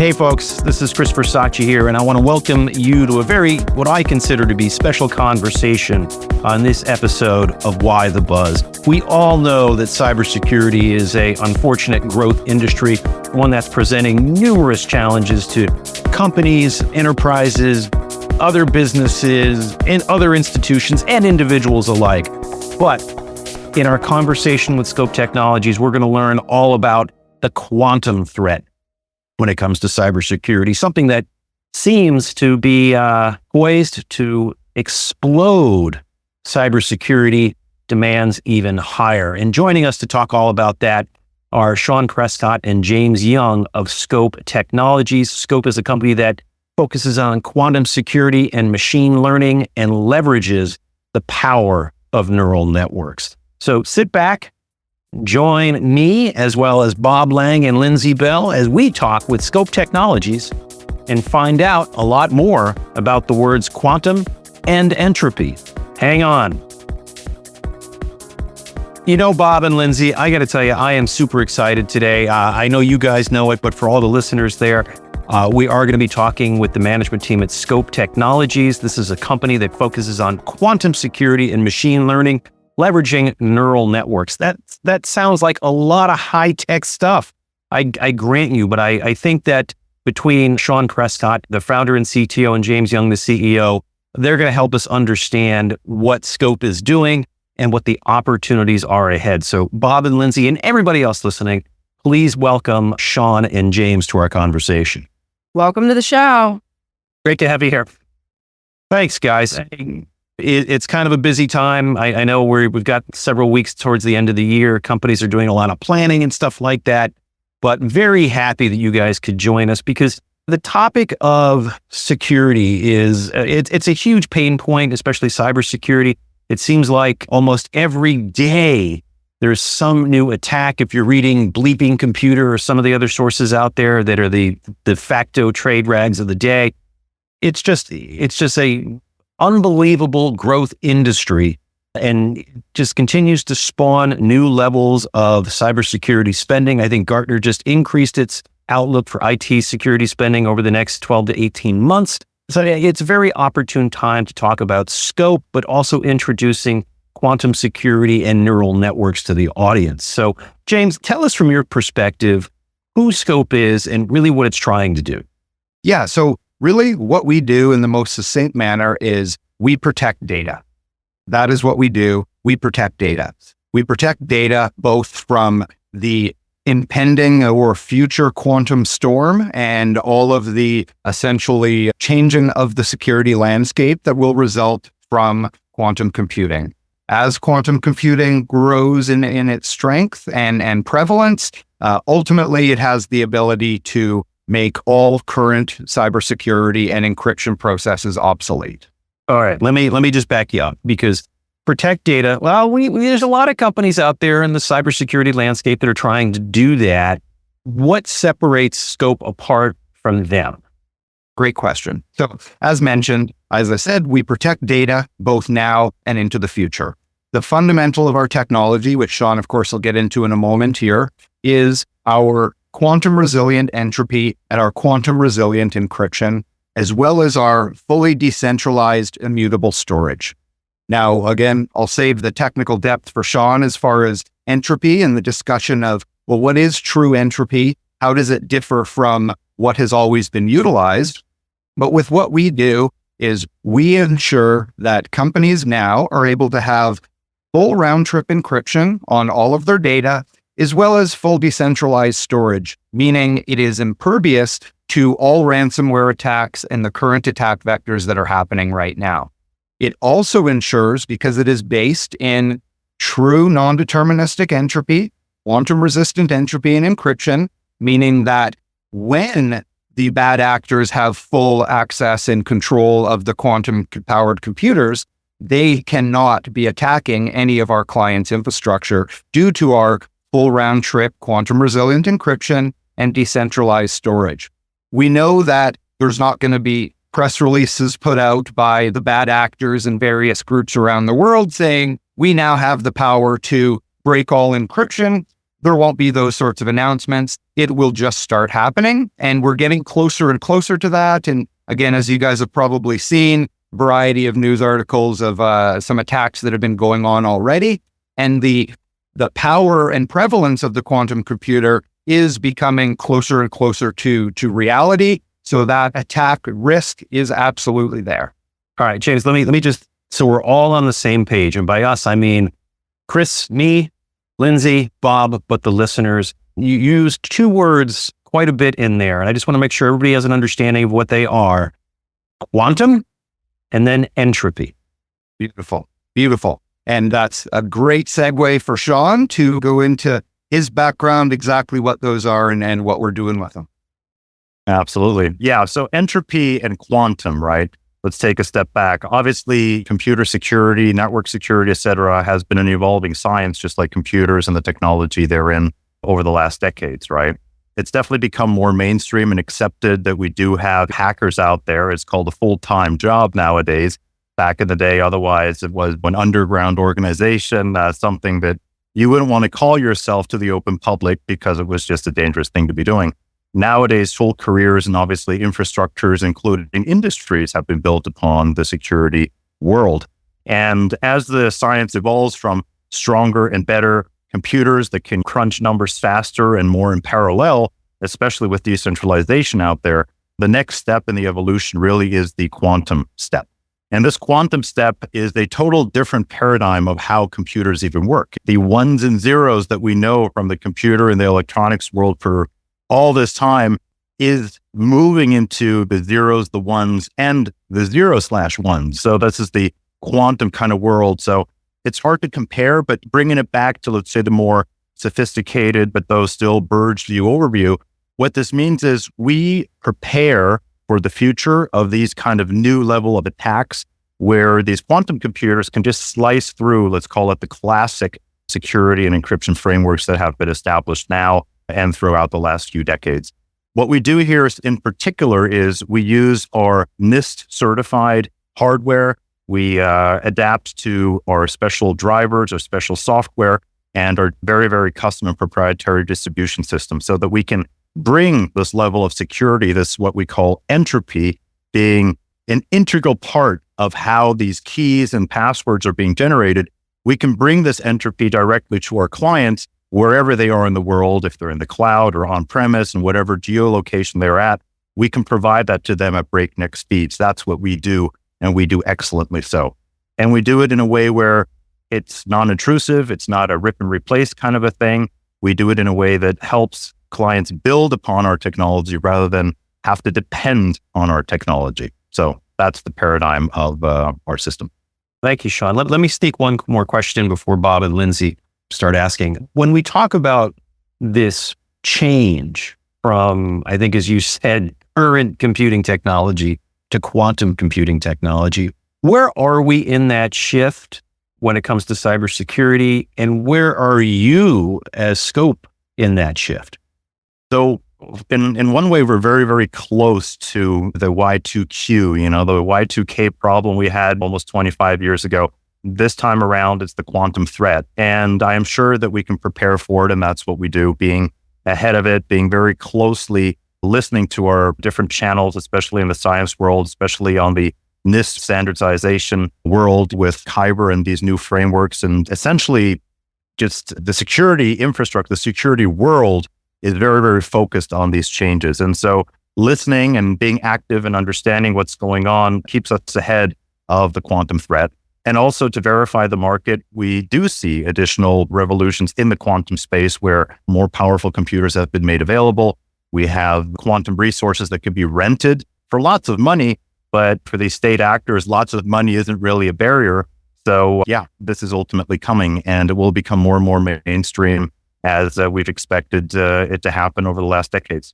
Hey folks, this is Chris Versace here, and I want to welcome you to what I consider to be special conversation on this episode of Why the Buzz. We all know that cybersecurity is an unfortunate growth industry, one that's presenting numerous challenges to companies, enterprises, other businesses, and other institutions and individuals alike. But in our conversation with Scope Technologies, we're going to learn all about the quantum threat when it comes to cybersecurity, something that seems to be poised to explode cybersecurity demands even higher. And joining us to talk all about that are Sean Prescott and James Young of Scope Technologies. Scope is a company that focuses on quantum security and machine learning and leverages the power of neural networks. So sit back, join me as well as Bob Lang and Lindsey Bell as we talk with Scope Technologies and find out a lot more about the words quantum and entropy. Hang on. You know, Bob and Lindsey, I got to tell you, I am super excited today. I know you guys know it, but for all the listeners there, we are going to be talking with the management team at Scope Technologies. This is a company that focuses on quantum security and machine learning, leveraging neural networks. That sounds like a lot of high-tech stuff. I grant you, but I think that between Sean Prescott, the founder and CTO, and James Young, the CEO, they're going to help us understand what Scope is doing and what the opportunities are ahead. So Bob and Lindsey and everybody else listening, please welcome Sean and James to our conversation. Welcome to the show. Great to have you here. Thanks, guys. It's kind of a busy time. I know we've got several weeks towards the end of the year. Companies are doing a lot of planning and stuff like that, but very happy that you guys could join us because the topic of security it's a huge pain point, especially cybersecurity. It seems like almost every day there's some new attack. If you're reading Bleeping Computer or some of the other sources out there that are the de facto trade rags of the day, it's just a unbelievable growth industry and just continues to spawn new levels of cybersecurity spending. I think Gartner just increased its outlook for IT security spending over the next 12 to 18 months. So it's a very opportune time to talk about Scope, but also introducing quantum security and neural networks to the audience. So James, tell us from your perspective who Scope is and really what it's trying to do. Yeah, so really what we do in the most succinct manner is we protect data. That is what we do. We protect data. We protect data both from the impending or future quantum storm and all of the essentially changing of the security landscape that will result from quantum computing. As quantum computing grows in its strength and prevalence, ultimately it has the ability to make all current cybersecurity and encryption processes obsolete. All right, let me just back you up because protect data. Well, there's a lot of companies out there in the cybersecurity landscape that are trying to do that. What separates Scope apart from them? Great question. So as mentioned, as I said, we protect data both now and into the future. The fundamental of our technology, which Sean, of course, will get into in a moment here, is our quantum resilient entropy and our quantum resilient encryption, as well as our fully decentralized immutable storage. Now, again, I'll save the technical depth for Sean as far as entropy and the discussion of, well, what is true entropy? How does it differ from what has always been utilized? But with what we do is we ensure that companies now are able to have full round-trip encryption on all of their data, as well as full decentralized storage, meaning it is impervious to all ransomware attacks and the current attack vectors that are happening right now. It also ensures, because it is based in true non-deterministic entropy, quantum-resistant entropy and encryption, meaning that when the bad actors have full access and control of the quantum-powered computers, they cannot be attacking any of our clients' infrastructure due to our full round-trip quantum-resilient encryption and decentralized storage. We know that there's not going to be press releases put out by the bad actors and various groups around the world saying, we now have the power to break all encryption. there won't be those sorts of announcements. It will just start happening. And we're getting closer and closer to that. And again, as you guys have probably seen, variety of news articles of some attacks that have been going on already. And the power and prevalence of the quantum computer is becoming closer and closer to reality. So that attack risk is absolutely there. All right, James, let me just, so we're all on the same page. And by us, I mean Chris, me, Lindsey, Bob, but the listeners. You used two words quite a bit in there. And I just want to make sure everybody has an understanding of what they are. Quantum and then entropy. Beautiful, beautiful. And that's a great segue for Sean to go into his background, exactly what those are and what we're doing with them. Absolutely. Yeah. So entropy and quantum, right? Let's take a step back. Obviously, computer security, network security, et cetera, has been an evolving science, just like computers and the technology therein over the last decades, right? It's definitely become more mainstream and accepted that we do have hackers out there. It's called a full-time job nowadays. Back in the day, otherwise, it was an underground organization, something that you wouldn't want to call yourself to the open public because it was just a dangerous thing to be doing. Nowadays, full careers and obviously infrastructures, including industries, have been built upon the security world. And as the science evolves from stronger and better computers that can crunch numbers faster and more in parallel, especially with decentralization out there, the next step in the evolution really is the quantum step. And this quantum step is a total different paradigm of how computers even work. The ones and zeros that we know from the computer and the electronics world for all this time is moving into the zeros, the ones, and the 0/1. So this is the quantum kind of world. So it's hard to compare, but bringing it back to, let's say, the more sophisticated, but those still bird's view overview, what this means is we prepare for the future of these kind of new level of attacks where these quantum computers can just slice through, let's call it the classic security and encryption frameworks that have been established now and throughout the last few decades. What we do here in particular is we use our NIST certified hardware. We adapt to our special drivers or special software and our very, very custom and proprietary distribution system so that we can bring this level of security, this what we call entropy, being an integral part of how these keys and passwords are being generated. We can bring this entropy directly to our clients wherever they are in the world, if they're in the cloud or on-premise and whatever geolocation they're at, we can provide that to them at breakneck speeds. That's what we do, and we do excellently so. And we do it in a way where it's non-intrusive, it's not a rip and replace kind of a thing. We do it in a way that helps clients build upon our technology rather than have to depend on our technology. So that's the paradigm of our system. Thank you, Sean. Let me sneak one more question before Bob and Lindsey start asking. When we talk about this change from, I think, as you said, current computing technology to quantum computing technology, where are we in that shift when it comes to cybersecurity? And where are you as Scope in that shift? So in one way, we're very, very close to the Y2Q, the Y2K problem we had almost 25 years ago. This time around, it's the quantum threat. And I am sure that we can prepare for it. And that's what we do, being ahead of it, being very closely listening to our different channels, especially in the science world, especially on the NIST standardization world with Kyber and these new frameworks. And essentially, just the security infrastructure, the security world is very, very focused on these changes. And so listening and being active and understanding what's going on keeps us ahead of the quantum threat. And also to verify the market, we do see additional revolutions in the quantum space where more powerful computers have been made available. We have quantum resources that could be rented for lots of money, but for these state actors, lots of money isn't really a barrier. So yeah, this is ultimately coming and it will become more and more mainstream as we've expected it to happen over the last decades.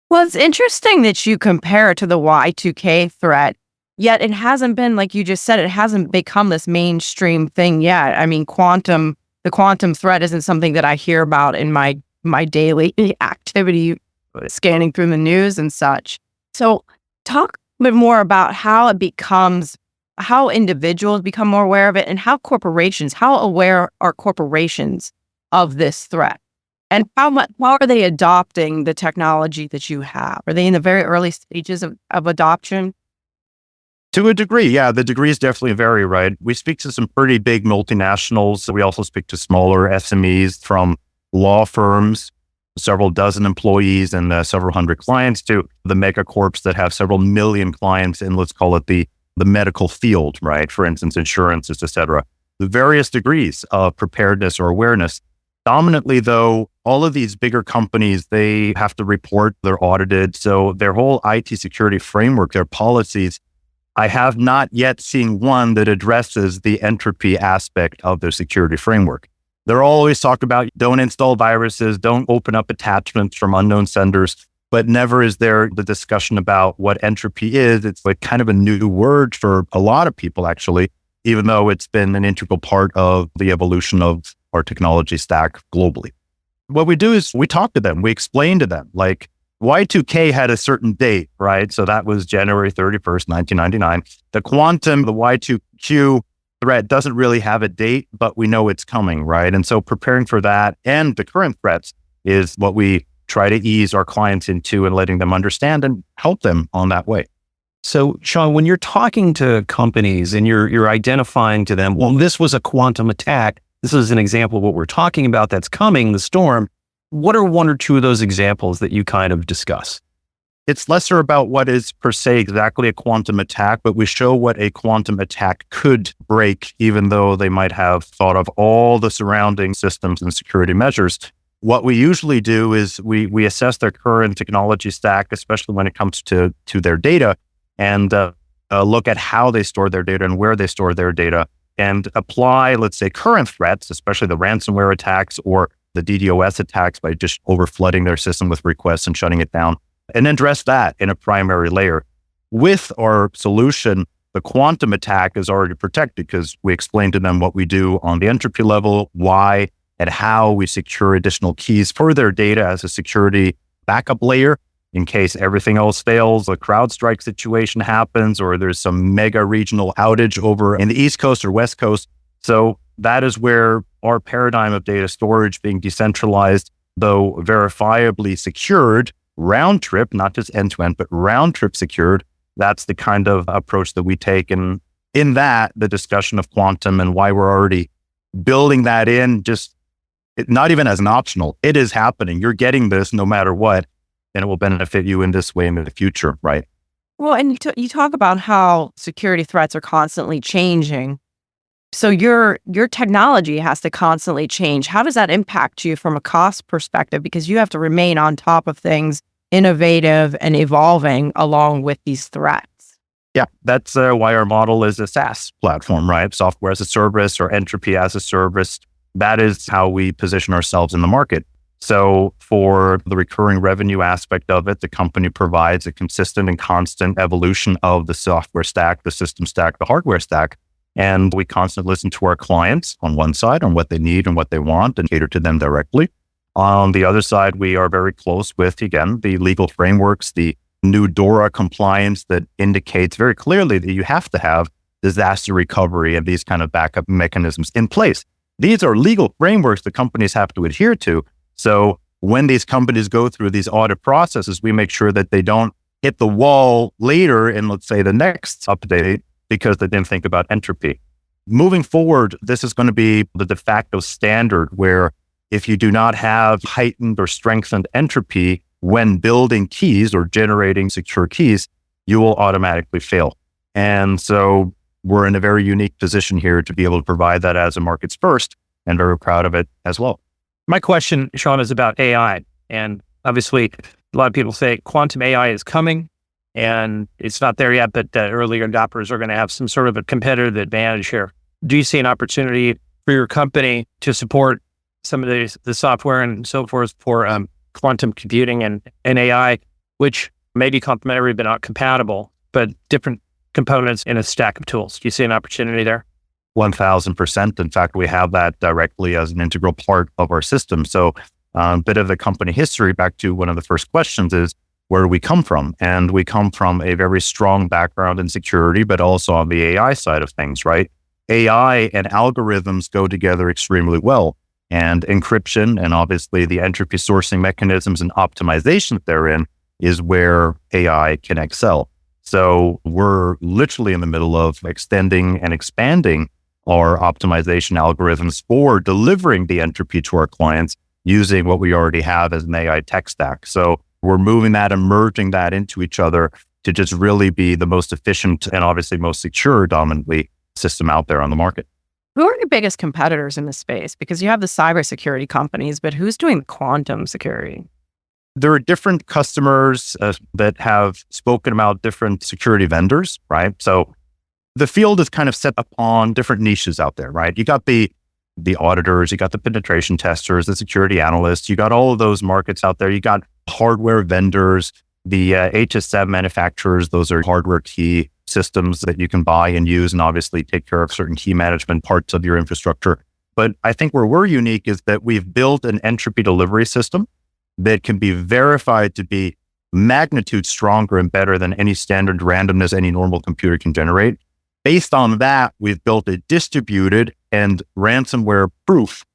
Well, it's interesting that you compare it to the Y2K threat, yet it hasn't been, like you just said, it hasn't become this mainstream thing yet. I mean, the quantum threat isn't something that I hear about in my daily activity, scanning through the news and such. So talk a bit more about how individuals become more aware of it and how aware are corporations of this threat? And how are they adopting the technology that you have? Are they in the very early stages of adoption? To a degree, yeah, the degrees definitely vary, right? We speak to some pretty big multinationals. We also speak to smaller SMEs from law firms, several dozen employees and several hundred clients, to the mega corps that have several million clients in, let's call it the medical field, right? For instance, insurances, et cetera. The various degrees of preparedness or awareness. Dominantly, though, all of these bigger companies, they have to report, they're audited. So their whole IT security framework, their policies, I have not yet seen one that addresses the entropy aspect of their security framework. They're always talk about don't install viruses, don't open up attachments from unknown senders, but never is there the discussion about what entropy is. It's like kind of a new word for a lot of people, actually, even though it's been an integral part of the evolution of our technology stack globally. What we do is we talk to them, we explain to them, like Y2K had a certain date, right? So that was January 31st, 1999. The quantum, the Y2Q threat doesn't really have a date, but we know it's coming, right? And so preparing for that and the current threats is what we try to ease our clients into and letting them understand and help them on that way. So, Sean, when you're talking to companies and you're identifying to them, well, this was a quantum attack. This is an example of what we're talking about that's coming, the storm. What are one or two of those examples that you kind of discuss? It's lesser about what is per se exactly a quantum attack, but we show what a quantum attack could break, even though they might have thought of all the surrounding systems and security measures. What we usually do is we assess their current technology stack, especially when it comes to their data, and look at how they store their data and where they store their data, and apply, let's say, current threats, especially the ransomware attacks or the DDoS attacks by just overflooding their system with requests and shutting it down, and then address that in a primary layer. With our solution, the quantum attack is already protected because we explain to them what we do on the entropy level, why and how we secure additional keys for their data as a security backup layer in case everything else fails, a CrowdStrike situation happens, or there's some mega regional outage over in the East Coast or West Coast. So that is where our paradigm of data storage being decentralized, though verifiably secured, round trip, not just end-to-end, but round trip secured. That's the kind of approach that we take. And in that, the discussion of quantum and why we're already building that in, not even as an optional, it is happening. You're getting this no matter what, and it will benefit you in this way in the future, right? Well, and you talk about how security threats are constantly changing. So your technology has to constantly change. How does that impact you from a cost perspective? Because you have to remain on top of things, innovative and evolving along with these threats. Yeah, that's why our model is a SaaS platform, right? Software as a service or entropy as a service. That is how we position ourselves in the market. So for the recurring revenue aspect of it, the company provides a consistent and constant evolution of the software stack, the system stack, the hardware stack. And we constantly listen to our clients on one side on what they need and what they want and cater to them directly. On the other side, we are very close with, again, the legal frameworks, the new DORA compliance that indicates very clearly that you have to have disaster recovery and these kind of backup mechanisms in place. These are legal frameworks that companies have to adhere to. So when these companies go through these audit processes, we make sure that they don't hit the wall later in, let's say, the next update because they didn't think about entropy. Moving forward, this is going to be the de facto standard where if you do not have heightened or strengthened entropy when building keys or generating secure keys, you will automatically fail. And so we're in a very unique position here to be able to provide that as a market's first, and very proud of it as well. My question, Sean, is about AI. And obviously, a lot of people say quantum AI is coming and it's not there yet, but earlier adopters are going to have some sort of a competitive advantage here. Do you see an opportunity for your company to support some of the software and so forth for quantum computing and AI, which may be complementary but not compatible, but different components in a stack of tools? Do you see an opportunity there? 1,000%. In fact, we have that directly as an integral part of our system. So a bit of the company history, back to one of the first questions, is where do we come from? And we come from a very strong background in security, but also on the AI side of things, right? AI and algorithms go together extremely well. And encryption and obviously the entropy sourcing mechanisms and optimization therein is where AI can excel. So we're literally in the middle of extending and expanding our optimization algorithms for delivering the entropy to our clients using what we already have as an AI tech stack. So we're moving that and merging that into each other to just really be the most efficient and obviously most secure dominantly system out there on the market. Who are your biggest competitors in this space? Because you have the cybersecurity companies, but who's doing quantum security? There are different customers that have spoken about different security vendors, right? So the field is kind of set upon different niches out there, right? You got the auditors, you got the penetration testers, the security analysts, you got all of those markets out there. You got hardware vendors, the HSM manufacturers, those are hardware key systems that you can buy and use and obviously take care of certain key management parts of your infrastructure. But I think where we're unique is that we've built an entropy delivery system that can be verified to be magnitude stronger and better than any standard randomness any normal computer can generate. Based on that, we've built a distributed and ransomware-proof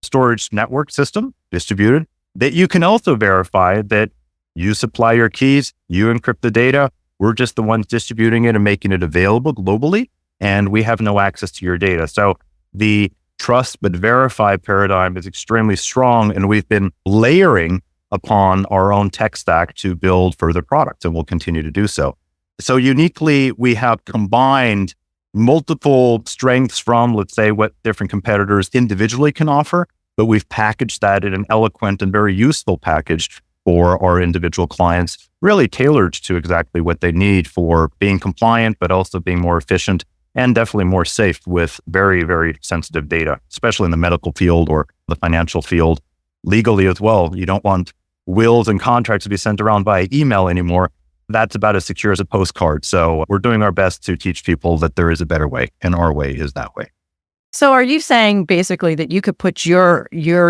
storage network system, distributed, that you can also verify that you supply your keys, you encrypt the data, we're just the ones distributing it and making it available globally, and we have no access to your data. So the trust but verify paradigm is extremely strong, and we've been layering upon our own tech stack to build further products, and we'll continue to do so. So uniquely, we have combined multiple strengths from, let's say, what different competitors individually can offer, but we've packaged that in an eloquent and very useful package for our individual clients, really tailored to exactly what they need for being compliant, but also being more efficient and definitely more safe with very, very sensitive data, especially in the medical field or the financial field, legally as well. You don't want wills and contracts to be sent around by email anymore. That's about as secure as a postcard. So we're doing our best to teach people that there is a better way, and our way is that way. So are you saying basically that you could put your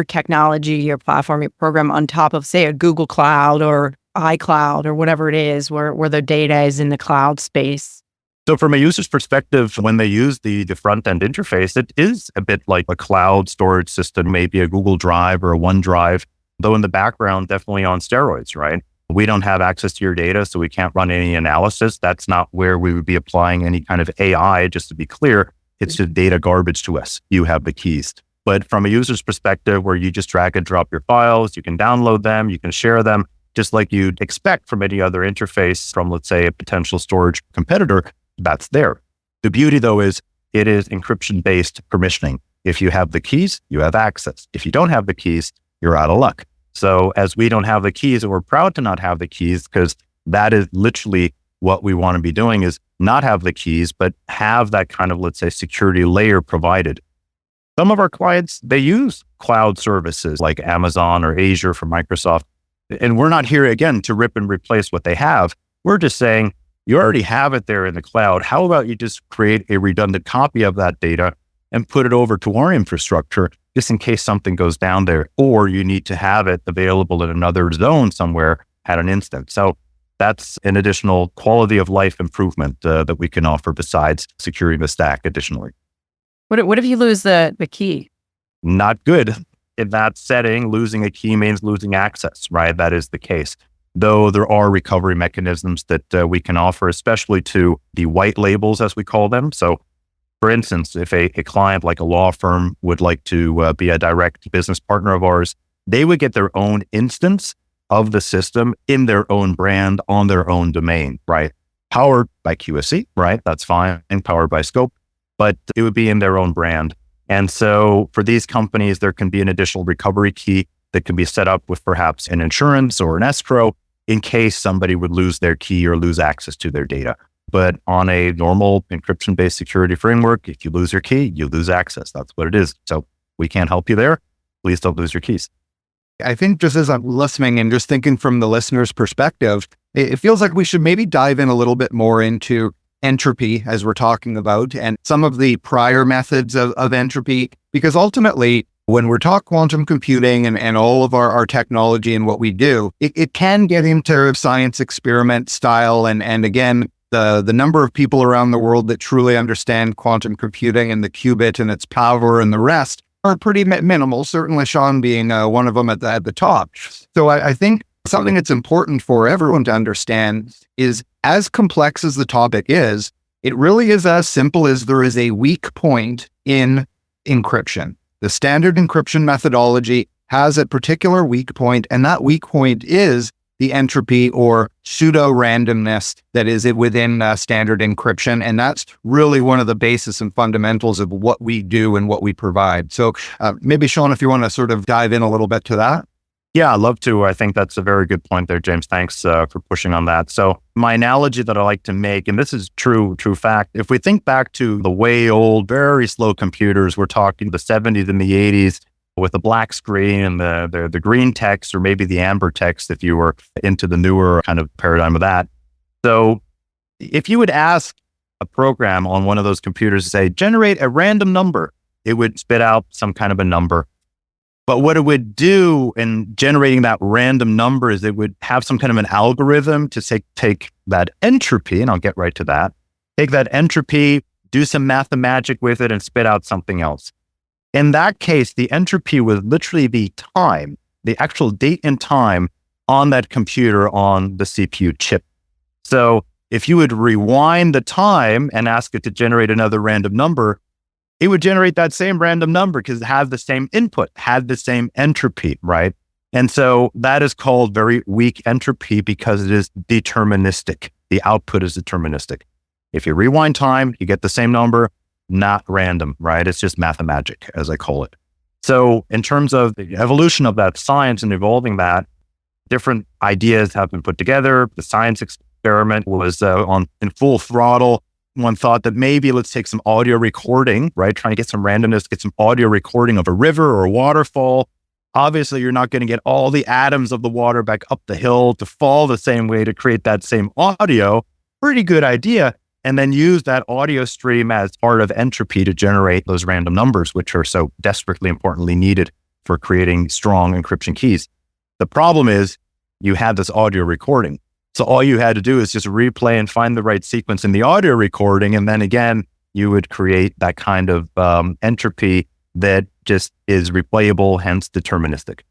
technology, your platform, your program on top of, say, a Google Cloud or iCloud or whatever it is where the data is in the cloud space? So from a user's perspective, when they use the front-end interface, it is a bit like a cloud storage system, maybe a Google Drive or a OneDrive, though in the background, definitely on steroids, right? We don't have access to your data, so we can't run any analysis. That's not where we would be applying any kind of AI, just to be clear. It's just data garbage to us. You have the keys. But from a user's perspective, where you just drag and drop your files, you can download them, you can share them, just like you'd expect from any other interface from, let's say, a potential storage competitor, that's there. The beauty, though, is it is encryption-based permissioning. If you have the keys, you have access. If you don't have the keys, you're out of luck. So as we don't have the keys, and we're proud to not have the keys, because that is literally what we want to be doing, is not have the keys, but have that kind of, let's say, security layer provided. Some of our clients, they use cloud services like Amazon or Azure from Microsoft. And we're not here, again, to rip and replace what they have. We're just saying, you already have it there in the cloud. How about you just create a redundant copy of that data and put it over to our infrastructure, just in case something goes down there, or you need to have it available in another zone somewhere at an instance. So that's an additional quality of life improvement that we can offer besides securing the stack additionally. What if you lose the key? Not good. In that setting, losing a key means losing access, right? That is the case. Though there are recovery mechanisms that we can offer, especially to the white labels, as we call them. So for instance, if a client like a law firm would like to be a direct business partner of ours, they would get their own instance of the system in their own brand on their own domain, right? Powered by QSC, right? That's fine, and powered by scope, but it would be in their own brand. And so for these companies, there can be an additional recovery key that can be set up with perhaps an insurance or an escrow in case somebody would lose their key or lose access to their data. But on a normal encryption-based security framework, if you lose your key, you lose access. That's what it is. So we can't help you there. Please don't lose your keys. I think just as I'm listening and just thinking from the listener's perspective, it feels like we should maybe dive in a little bit more into entropy as we're talking about and some of the prior methods of entropy, because ultimately, when we're talking quantum computing and all of our technology and what we do, it can get into science experiment style. And again, the number of people around the world that truly understand quantum computing and the qubit and its power and the rest are pretty minimal, certainly Sean being one of them at the top. So I think something that's important for everyone to understand is, as complex as the topic is, it really is as simple as there is a weak point in encryption. The standard encryption methodology has a particular weak point, and that weak point is the entropy or pseudo-randomness that is within standard encryption. And that's really one of the basis and fundamentals of what we do and what we provide. So maybe, Sean, if you want to sort of dive in a little bit to that. Yeah, I'd love to. I think that's a very good point there, James. Thanks for pushing on that. So my analogy that I like to make, and this is true fact, if we think back to the way old, very slow computers, we're talking the 70s and the 80s, with the black screen and the green text, or maybe the amber text if you were into the newer kind of paradigm of that. So if you would ask a program on one of those computers to say, generate a random number, it would spit out some kind of a number. But what it would do in generating that random number is it would have some kind of an algorithm to take that entropy, and I'll get right to that, take that entropy, do some mathemagic with it, and spit out something else. In that case, the entropy would literally be time, the actual date and time on that computer on the CPU chip. So if you would rewind the time and ask it to generate another random number, it would generate that same random number because it has the same input, had the same entropy, right? And so that is called very weak entropy because it is deterministic. The output is deterministic. If you rewind time, you get the same number, not random, right? It's just mathemagic, as I call it. So in terms of the evolution of that science and evolving that, different ideas have been put together. The science experiment was in full throttle. One thought that maybe let's take some audio recording, right? Trying to get some randomness, get some audio recording of a river or a waterfall. Obviously, you're not going to get all the atoms of the water back up the hill to fall the same way to create that same audio. Pretty good idea. And then use that audio stream as part of entropy to generate those random numbers, which are so desperately importantly needed for creating strong encryption keys. The problem is you had this audio recording. So all you had to do is just replay and find the right sequence in the audio recording. And then again, you would create that kind of entropy that just is replayable, hence deterministic.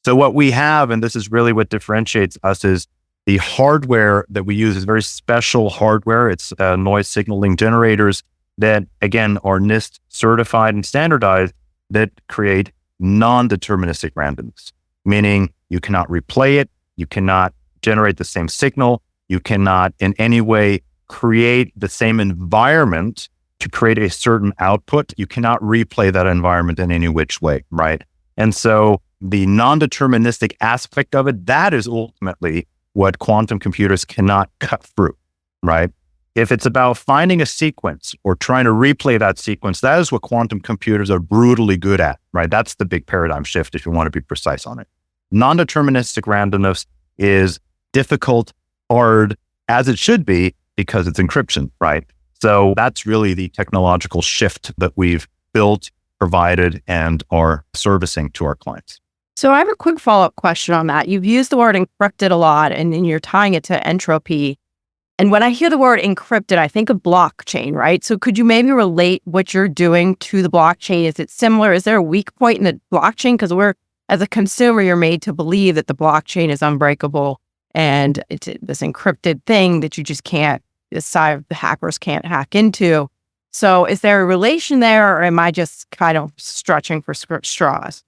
So what we have, and this is really what differentiates us, is the hardware that we use is very special hardware. It's noise signaling generators that, again, are NIST certified and standardized that create non-deterministic randomness, meaning you cannot replay it, you cannot generate the same signal, you cannot in any way create the same environment to create a certain output. You cannot replay that environment in any which way, right? And so the non-deterministic aspect of it, that is ultimately what quantum computers cannot cut through, right? If it's about finding a sequence or trying to replay that sequence, that is what quantum computers are brutally good at, right? That's the big paradigm shift if you want to be precise on it. Non-deterministic randomness is difficult, hard, as it should be, because it's encryption, right? So that's really the technological shift that we've built, provided, and are servicing to our clients. So I have a quick follow-up question on that. You've used the word encrypted a lot, and then you're tying it to entropy. And when I hear the word encrypted, I think of blockchain, right? So could you maybe relate what you're doing to the blockchain? Is it similar? Is there a weak point in the blockchain? Because as a consumer, you're made to believe that the blockchain is unbreakable and it's this encrypted thing that you just can't, the hackers can't hack into. So is there a relation there, or am I just kind of stretching for straws?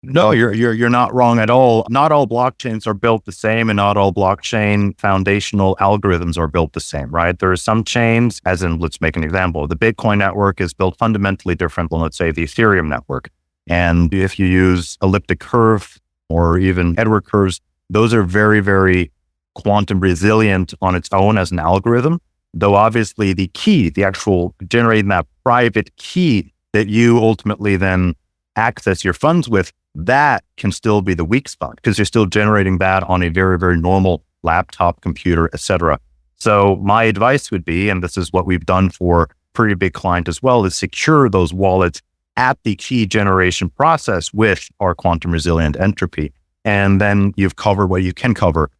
No, you're not wrong at all. Not all blockchains are built the same, and not all blockchain foundational algorithms are built the same, right? There are some chains, as in, let's make an example. The Bitcoin network is built fundamentally different than, let's say, the Ethereum network. And if you use elliptic curve or even Edward curves, those are very, very quantum resilient on its own as an algorithm. Though obviously the key, the actual generating that private key that you ultimately then access your funds with, that can still be the weak spot because you're still generating that on a very, very normal laptop, computer, etc. So my advice would be, and this is what we've done for a pretty big client as well, is secure those wallets at the key generation process with our quantum resilient entropy. And then you've covered what you can cover.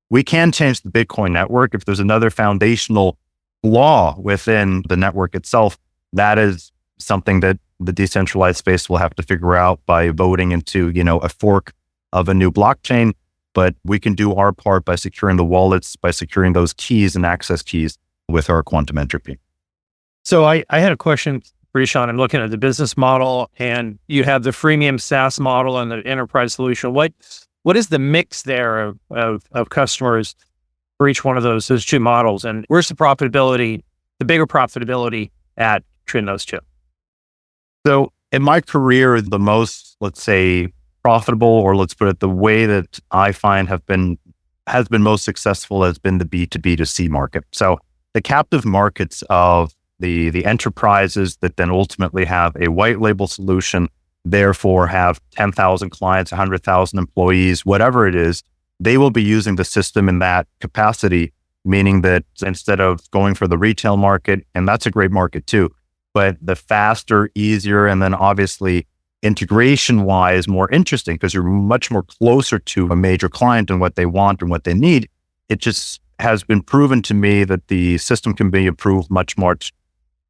We can change the Bitcoin network. If there's another foundational flaw within the network itself, that is something that the decentralized space will have to figure out by voting into, a fork of a new blockchain. But we can do our part by securing the wallets, by securing those keys and access keys with our quantum entropy. So I had a question for you, Sean. I'm looking at the business model, and you have the freemium SaaS model and the enterprise solution. What is the mix there of customers for each one of those two models? And where's the profitability, the bigger profitability at between those two? So in my career, the most, let's say, profitable, or let's put it the way that I find has been most successful has been the B2B2C market. So the captive markets of the enterprises that then ultimately have a white label solution, therefore have 10,000 clients, 100,000 employees, whatever it is, they will be using the system in that capacity, meaning that instead of going for the retail market, and that's a great market too, but the faster, easier, and then obviously integration-wise more interesting because you're much more closer to a major client and what they want and what they need. It just has been proven to me that the system can be improved much more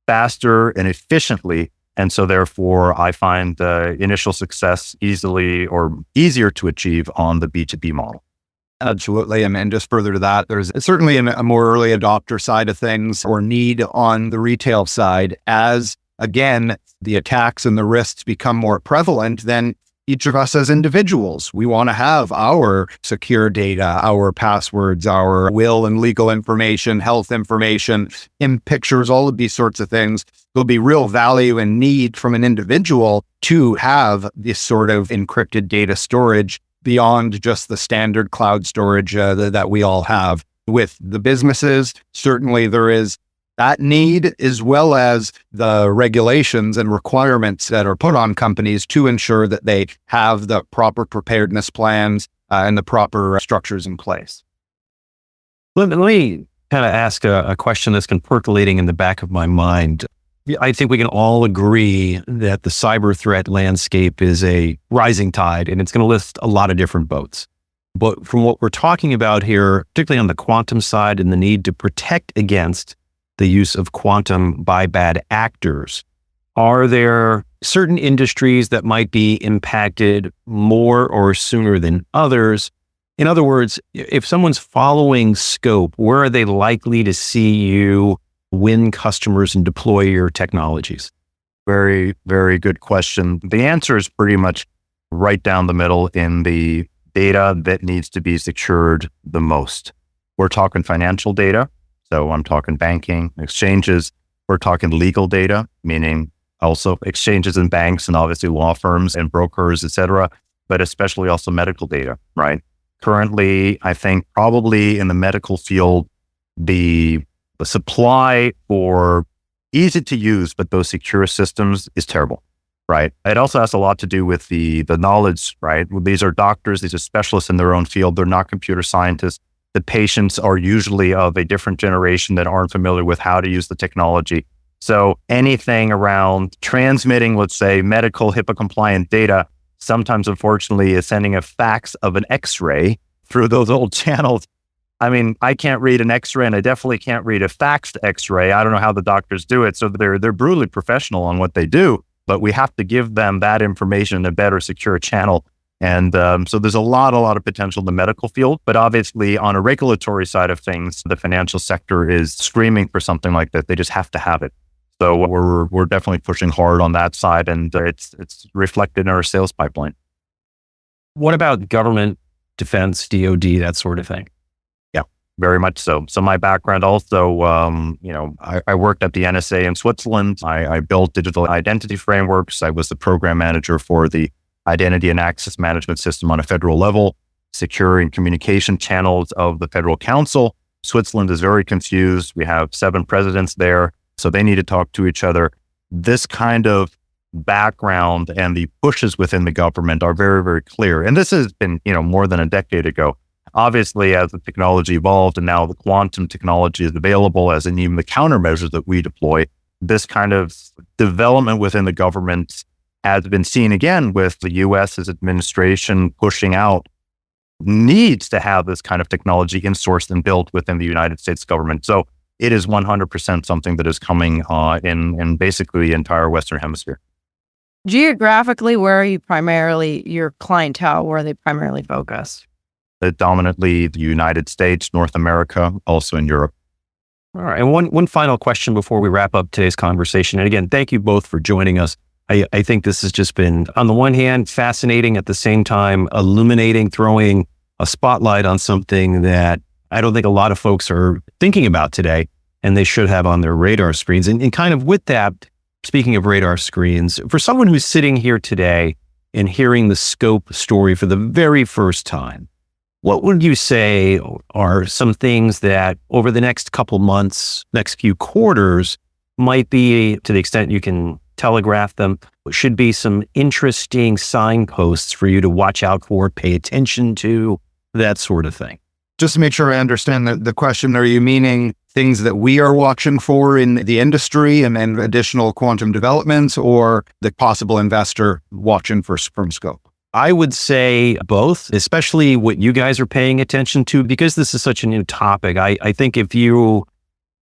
faster and efficiently. And so therefore, I find the initial success easier to achieve on the B2B model. Absolutely. And just further to that, there's certainly a more early adopter side of things or need on the retail side. As again, the attacks and the risks become more prevalent, then each of us as individuals, we want to have our secure data, our passwords, our will and legal information, health information, in pictures, all of these sorts of things. There'll be real value and need from an individual to have this sort of encrypted data storage beyond just the standard cloud storage that we all have. With the businesses, certainly there is that need, as well as the regulations and requirements that are put on companies to ensure that they have the proper preparedness plans and the proper structures in place. Let me kind of ask a question that's been percolating in the back of my mind. I think we can all agree that the cyber threat landscape is a rising tide, and it's going to lift a lot of different boats. But from what we're talking about here, particularly on the quantum side and the need to protect against the use of quantum by bad actors, are there certain industries that might be impacted more or sooner than others? In other words, if someone's following scope, where are they likely to see you win customers and deploy your technologies? Very, very good question. The answer is pretty much right down the middle in the data that needs to be secured the most. We're talking financial data. So I'm talking banking, exchanges. We're talking legal data, meaning also exchanges and banks and obviously law firms and brokers, et cetera, but especially also medical data, right? Currently, I think probably in the medical field, the supply for easy to use, but those secure systems is terrible, right? It also has a lot to do with the knowledge, right? These are doctors, these are specialists in their own field. They're not computer scientists. The patients are usually of a different generation that aren't familiar with how to use the technology. So anything around transmitting, let's say, medical HIPAA compliant data, sometimes unfortunately is sending a fax of an X-ray through those old channels. I mean, I can't read an X-ray and I definitely can't read a faxed X-ray. I don't know how the doctors do it. So they're brutally professional on what they do, but we have to give them that information in a better secure channel. And so there's a lot of potential in the medical field, but obviously on a regulatory side of things, the financial sector is screaming for something like that. They just have to have it. So we're definitely pushing hard on that side, and it's reflected in our sales pipeline. What about government, defense, DoD, that sort of thing? Yeah, very much so. So my background also, I worked at the NSA in Switzerland. I built digital identity frameworks. I was the program manager for the identity and access management system on a federal level, securing communication channels of the federal council. Switzerland is very confused. We have 7 presidents there, so they need to talk to each other. This kind of background and the pushes within the government are very, very clear. And this has been, more than a decade ago. Obviously, as the technology evolved and now the quantum technology is available, as in even the countermeasures that we deploy, this kind of development within the government has been seen again with the US's administration pushing out needs to have this kind of technology insourced and built within the United States government. So it is 100% something that is coming in basically the entire Western Hemisphere. Geographically, where are you primarily, your clientele, where are they primarily focused? Dominantly the United States, North America, also in Europe. All right. And one final question before we wrap up today's conversation. And again, thank you both for joining us. I think this has just been, on the one hand, fascinating, at the same time, illuminating, throwing a spotlight on something that I don't think a lot of folks are thinking about today, and they should have on their radar screens. And kind of with that, speaking of radar screens, for someone who's sitting here today and hearing the scope story for the very first time, what would you say are some things that over the next couple months, next few quarters, might be, to the extent you can telegraph them, should be some interesting signposts for you to watch out for, pay attention to, that sort of thing? Just to make sure I understand the question, are you meaning things that we are watching for in the industry and then additional quantum developments, or the possible investor watching for from scope? I would say both, especially what you guys are paying attention to, because this is such a new topic. I think if you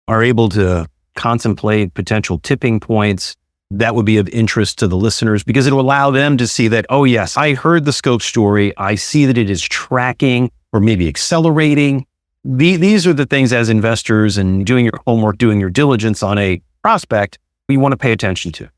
are able to contemplate potential tipping points, that would be of interest to the listeners, because it will allow them to see that, oh yes, I heard the scope story. I see that it is tracking or maybe accelerating. These are the things, as investors and doing your homework, doing your diligence on a prospect, we want to pay attention to.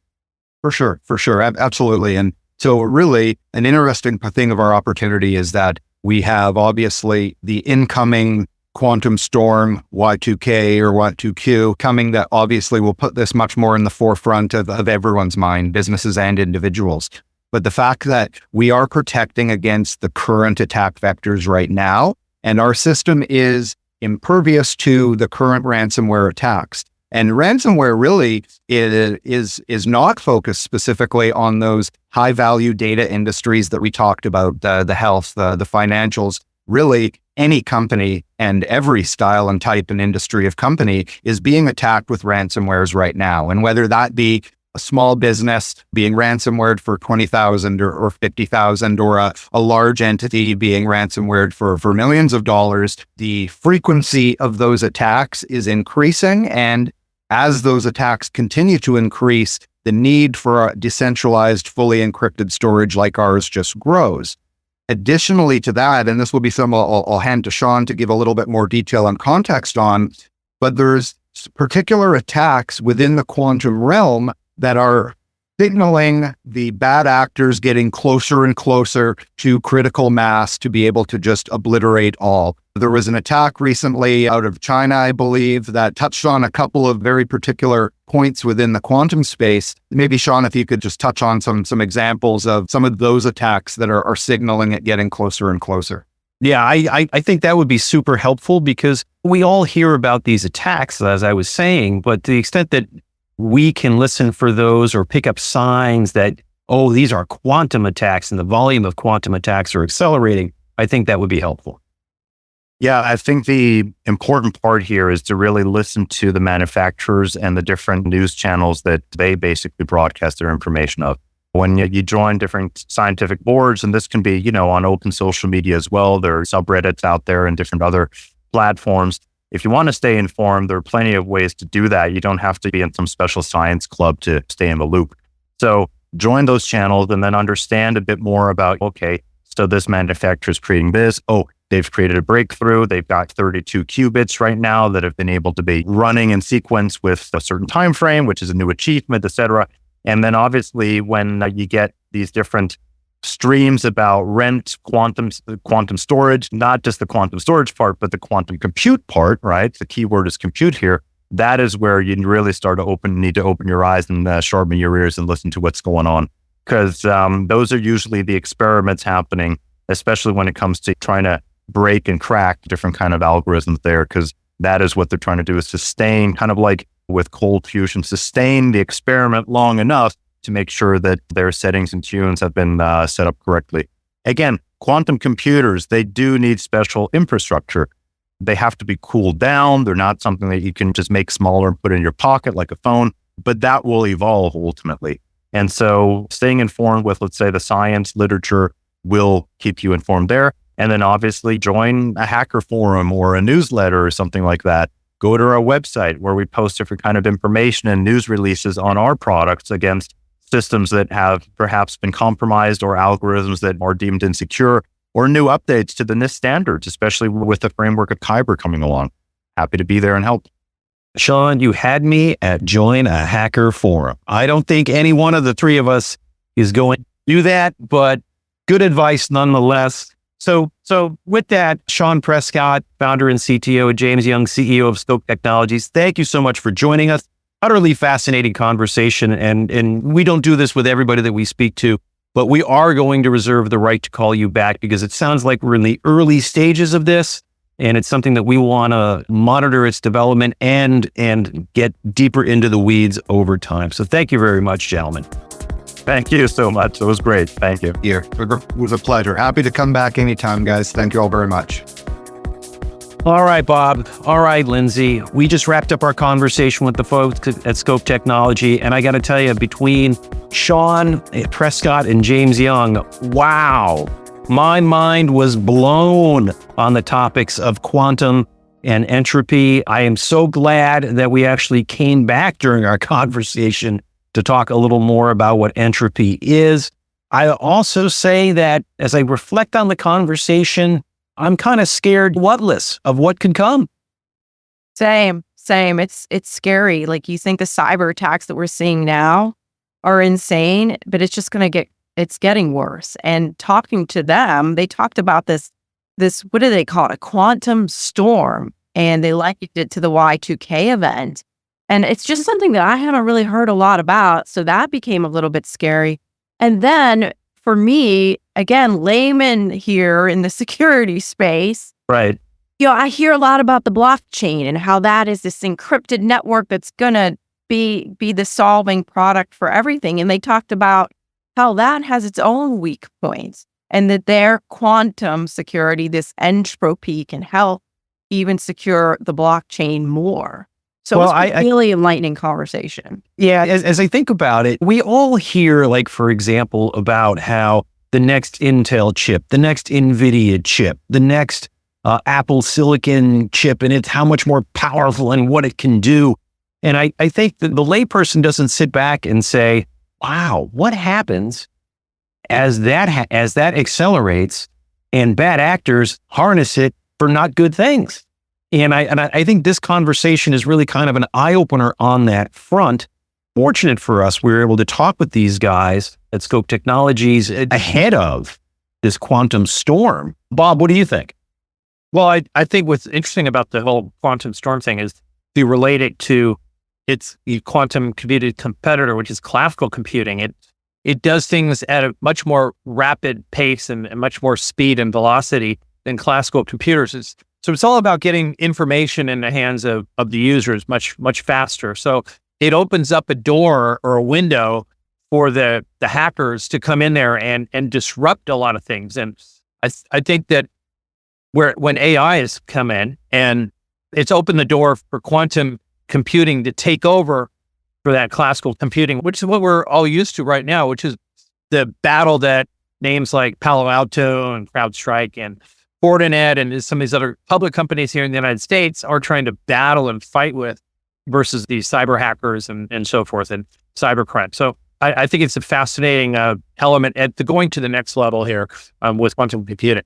For sure. Absolutely. And so really an interesting thing of our opportunity is that we have obviously the incoming quantum storm, Y2K or Y2Q coming, that obviously will put this much more in the forefront of everyone's mind, businesses and individuals. But the fact that we are protecting against the current attack vectors right now, and our system is impervious to the current ransomware attacks. And ransomware really is not focused specifically on those high value data industries that we talked about, the health, the financials. Really, any company and every style and type and industry of company is being attacked with ransomwares right now. And whether that be a small business being ransomwared for 20,000 or 50,000, or a large entity being ransomwared for millions of dollars, the frequency of those attacks is increasing. And as those attacks continue to increase, the need for a decentralized, fully encrypted storage like ours just grows. Additionally to that, and this will be some I'll hand to Sean to give a little bit more detail and context on, but there's particular attacks within the quantum realm that are signaling the bad actors getting closer and closer to critical mass to be able to just obliterate all. There was an attack recently out of China, I believe, that touched on a couple of very particular points within the quantum space. Maybe, Sean, if you could just touch on some examples of some of those attacks that are signaling it getting closer and closer. Yeah, I think that would be super helpful, because we all hear about these attacks, as I was saying, but to the extent that we can listen for those or pick up signs that, oh, these are quantum attacks and the volume of quantum attacks are accelerating, I think that would be helpful. Yeah, I think the important part here is to really listen to the manufacturers and the different news channels that they basically broadcast their information of. When you join different scientific boards, and this can be, on open social media as well, there are subreddits out there and different other platforms. If you want to stay informed, there are plenty of ways to do that. You don't have to be in some special science club to stay in the loop. So join those channels and then understand a bit more about, okay, so this manufacturer is creating this. Oh, they've created a breakthrough. They've got 32 qubits right now that have been able to be running in sequence with a certain time frame, which is a new achievement, et cetera. And then obviously when you get these different streams about quantum storage, not just the quantum storage part, but the quantum compute part, right? The key word is compute here. That is where you really need to open your eyes and sharpen your ears and listen to what's going on. Because those are usually the experiments happening, especially when it comes to trying to break and crack different kind of algorithms there, because that is what they're trying to do, is sustain, kind of like with cold fusion, sustain the experiment long enough to make sure that their settings and tunes have been set up correctly. Again, quantum computers, they do need special infrastructure. They have to be cooled down. They're not something that you can just make smaller and put in your pocket like a phone, but that will evolve ultimately. And so staying informed with, let's say, the science literature will keep you informed there. And then obviously join a hacker forum or a newsletter or something like that. Go to our website where we post different kind of information and news releases on our products against systems that have perhaps been compromised or algorithms that are deemed insecure or new updates to the NIST standards, especially with the framework of Kyber coming along. Happy to be there and help. Sean, you had me at join a hacker forum. I don't think any one of the three of us is going to do that, but good advice nonetheless. So with that, Sean Prescott, founder and CTO, James Young, CEO of Scope Technologies, thank you so much for joining us. Utterly fascinating conversation. And we don't do this with everybody that we speak to, but we are going to reserve the right to call you back because it sounds like we're in the early stages of this. And it's something that we want to monitor its development and get deeper into the weeds over time. So thank you very much, gentlemen. Thank you so much. It was great. Thank you. Here, it was a pleasure. Happy to come back anytime, guys. Thank you all very much. All right, Bob. All right, Lindsey. We just wrapped up our conversation with the folks at Scope Technology. And I got to tell you, between Sean Prescott and James Young, wow, my mind was blown on the topics of quantum and entropy. I am so glad that we actually came back during our conversation to talk a little more about what entropy is. I also say that as I reflect on the conversation, I'm kind of scared whatless of what can come. Same. It's scary. Like, you think the cyber attacks that we're seeing now are insane, but it's just going to it's getting worse. And talking to them, they talked about this, what do they call it? A quantum storm. And they likened it to the Y2K event. And it's just something that I haven't really heard a lot about. So that became a little bit scary. And then for me, again, layman here in the security space, Right. I hear a lot about the blockchain and how that is this encrypted network that's going to be the solving product for everything. And they talked about how that has its own weak points and that their quantum security, this entropy, can help even secure the blockchain more. So it's a really enlightening conversation. Yeah, as I think about it, we all hear, like, for example, about how the next Intel chip, the next NVIDIA chip, the next Apple Silicon chip, and it's how much more powerful and what it can do. And I think that the layperson doesn't sit back and say, wow, what happens as that accelerates and bad actors harness it for not good things? And I think this conversation is really kind of an eye-opener on that front. Fortunate for us, we were able to talk with these guys at Scope Technologies ahead of this quantum storm. Bob, what do you think? Well, I think what's interesting about the whole quantum storm thing is to relate it to its quantum computed competitor, which is classical computing. It does things at a much more rapid pace and much more speed and velocity than classical computers. So it's all about getting information in the hands of the users much faster. So it opens up a door or a window for the hackers to come in there and disrupt a lot of things. And I think that when AI has come in and it's opened the door for quantum computing to take over for that classical computing, which is what we're all used to right now, which is the battle that names like Palo Alto and CrowdStrike and Fortinet and some of these other public companies here in the United States are trying to battle and fight with versus these cyber hackers and so forth and cybercrime. So I think it's a fascinating element at going to the next level here with quantum computing.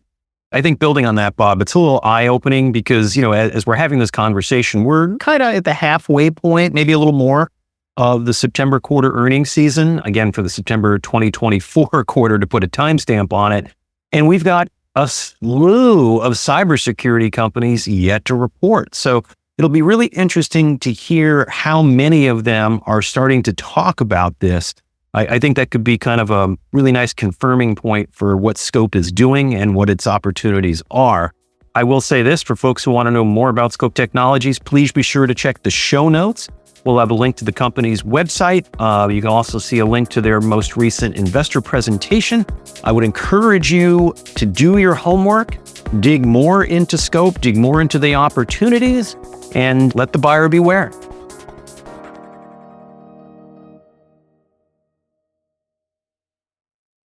I think building on that, Bob, it's a little eye-opening because, as we're having this conversation, we're kind of at the halfway point, maybe a little more, of the September quarter earnings season, again, for the September 2024 quarter, to put a timestamp on it. And we've got a slew of cybersecurity companies yet to report. So it'll be really interesting to hear how many of them are starting to talk about this. I think that could be kind of a really nice confirming point for what Scope is doing and what its opportunities are. I will say this, for folks who want to know more about Scope Technologies, please be sure to check the show notes. We'll have a link to the company's website. You can also see a link to their most recent investor presentation. I would encourage you to do your homework, dig more into Scope, dig more into the opportunities, and let the buyer beware.